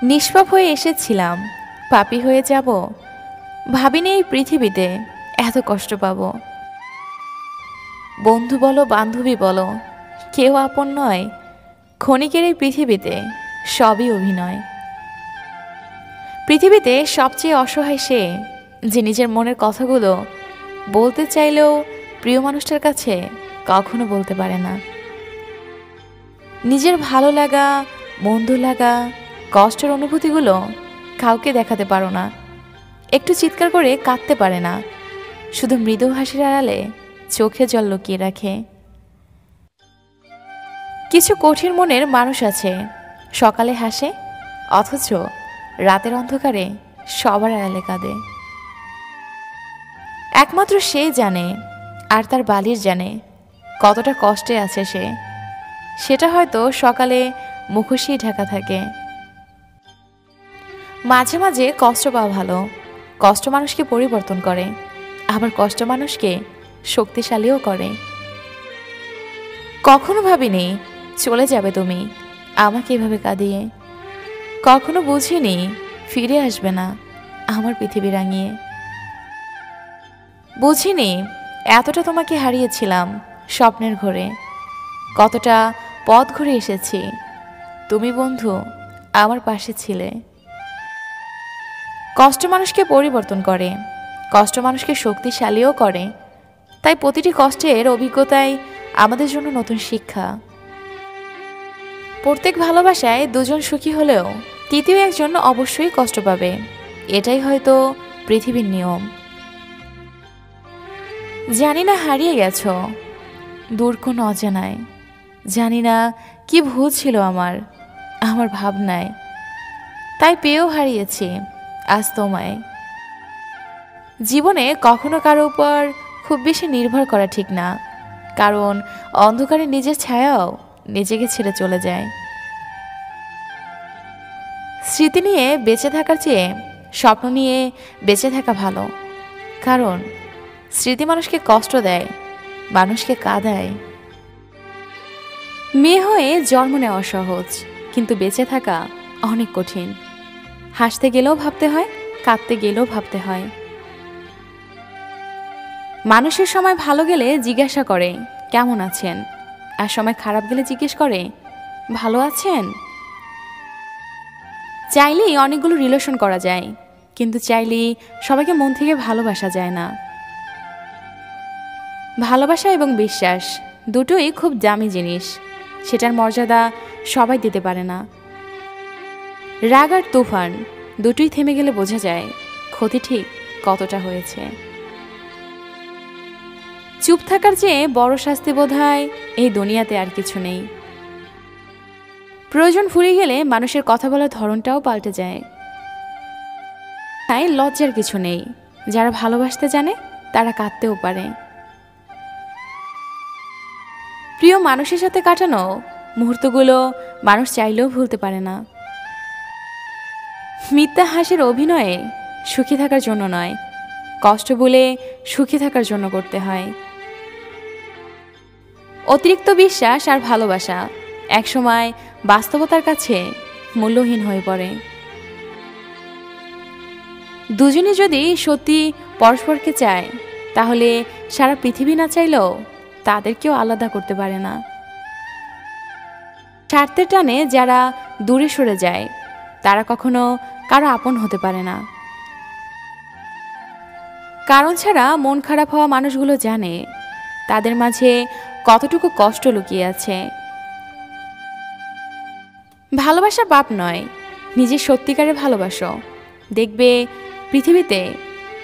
নিষ্পাপ হয়ে এসেছিলাম, পাপী হয়ে যাব। ভাবিনি এই পৃথিবীতে এত কষ্ট পাব। বন্ধু বলো বান্ধবী বলো, কেউ আপন নয়। ক্ষণিকের এই পৃথিবীতে সবই অভিনয়। পৃথিবীতে সবচেয়ে অসহায় সে, যে নিজের মনের কথাগুলো বলতে চাইলেও প্রিয় মানুষটার কাছে কখনো বলতে পারে না। নিজের ভালো লাগা, মন্দ লাগা, কষ্টের অনুভূতিগুলো কাউকে দেখাতে পারো না। একটু চিৎকার করে কাঁদতে পারে না, শুধু মৃদু হাসির আড়ালে চোখে জল লুকিয়ে রাখে। কিছু কঠিন মনের মানুষ আছে, সকালে হাসে অথচ রাতের অন্ধকারে সবার আড়ালে কাঁদে। একমাত্র সে জানে, আর তার বালির জানে কতটা কষ্টে আছে সে। সেটা হয়তো সকালে মুখোশই ঢাকা থাকে। মাঝে মাঝে কষ্ট পাওয়া ভালো। কষ্ট মানুষকে পরিবর্তন করে, আবার কষ্ট মানুষকে শক্তিশালীও করে। কখনো ভাবিনি চলে যাবে তুমি আমাকে এভাবে কাঁদিয়ে। কখনো বুঝিনি ফিরে আসবে না আমার পৃথিবী রাঙিয়ে। বুঝিনি এতটা তোমাকে হারিয়েছিলাম স্বপ্নের ঘোরে। কতটা পথ ঘুরে এসেছি, তুমি বন্ধু আমার পাশে ছিলে। কষ্ট মানুষকে পরিবর্তন করে, কষ্ট মানুষকে শক্তিশালীও করে। তাই প্রতিটি কষ্টের অভিজ্ঞতাই আমাদের জন্য নতুন শিক্ষা। প্রত্যেক ভালোবাসায় দুজন সুখী হলেও তৃতীয় একজন অবশ্যই কষ্ট পাবে। এটাই হয়তো পৃথিবীর নিয়ম। জানি না হারিয়ে গেছো দূর কোন অজানায়। জানি না কি ভুল ছিল আমার আমার ভাবনায়। তাই পেয়েও হারিয়েছি আজ তোমায়। জীবনে কখনো কারো উপর খুব বেশি নির্ভর করা ঠিক না, কারণ অন্ধকারে নিজের ছায়াও নিজেকে ছেড়ে চলে যায়। স্মৃতি নিয়ে বেঁচে থাকার চেয়ে স্বপ্ন নিয়ে বেঁচে থাকা ভালো, কারণ স্মৃতি মানুষকে কষ্ট দেয়, মানুষকে কাঁদায়। মেয়ে হয়ে জন্ম নেওয়া সহজ, কিন্তু বেঁচে থাকা অনেক কঠিন। হাসতে গেলেও ভাবতে হয়, কাঁদতে গেলেও ভাবতে হয়। মানুষের সময় ভালো গেলে জিজ্ঞাসা করে কেমন আছেন, আর সময় খারাপ গেলে জিজ্ঞেস করে ভালো আছেন। চাইলেই অনেকগুলো রিলেশন করা যায়, কিন্তু চাইলেই সবাইকে মন থেকে ভালোবাসা যায় না। ভালোবাসা এবং বিশ্বাস দুটোই খুব দামি জিনিস, সেটার মর্যাদা সবাই দিতে পারে না। রাগ আর তুফান দুটোই থেমে গেলে বোঝা যায় ক্ষতি ঠিক কতটা হয়েছে। চুপ থাকার চেয়ে বড় শাস্তি বোধহয় এই দুনিয়াতে আর কিছু নেই। প্রয়োজন ফুরিয়ে গেলে মানুষের কথা বলার ধরনটাও পাল্টে যায়। তাই লজ্জার কিছু নেই, যারা ভালোবাসতে জানে তারা কাঁদতেও পারে। প্রিয় মানুষের সাথে কাটানো মুহূর্তগুলো মানুষ চাইলেও ভুলতে পারে না। মিথ্যা হাসির অভিনয়ে সুখী থাকার জন্য নয়, কষ্ট বলে সুখী থাকার জন্য করতে হয়। অতিরিক্ত বিশ্বাস আর ভালোবাসা একসময় বাস্তবতার কাছে মূল্যহীন হয়ে পড়ে। দুজনে যদি সত্যি পরস্পরকে চায়, তাহলে সারা পৃথিবী না চাইলেও তাদেরকেও আলাদা করতে পারে না। স্বার্থের টানে যারা দূরে সরে যায়, তারা কখনো কারো আপন হতে পারে না। কারণ ছাড়া মন খারাপ হওয়া মানুষগুলো জানে তাদের মাঝে কতটুকু কষ্ট লুকিয়ে আছে। ভালোবাসা পাপ নয়, নিজের সত্যিকারের ভালোবাসো, দেখবে পৃথিবীতে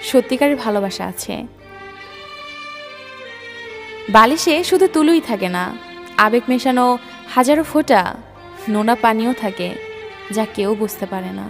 সত্যিকারের ভালোবাসা আছে। বালিশে শুধু তুলোই থাকে না, আবেগ মেশানো হাজারো ফোঁটা নোনা পানিও থাকে, যা কেউ বুঝতে পারে না।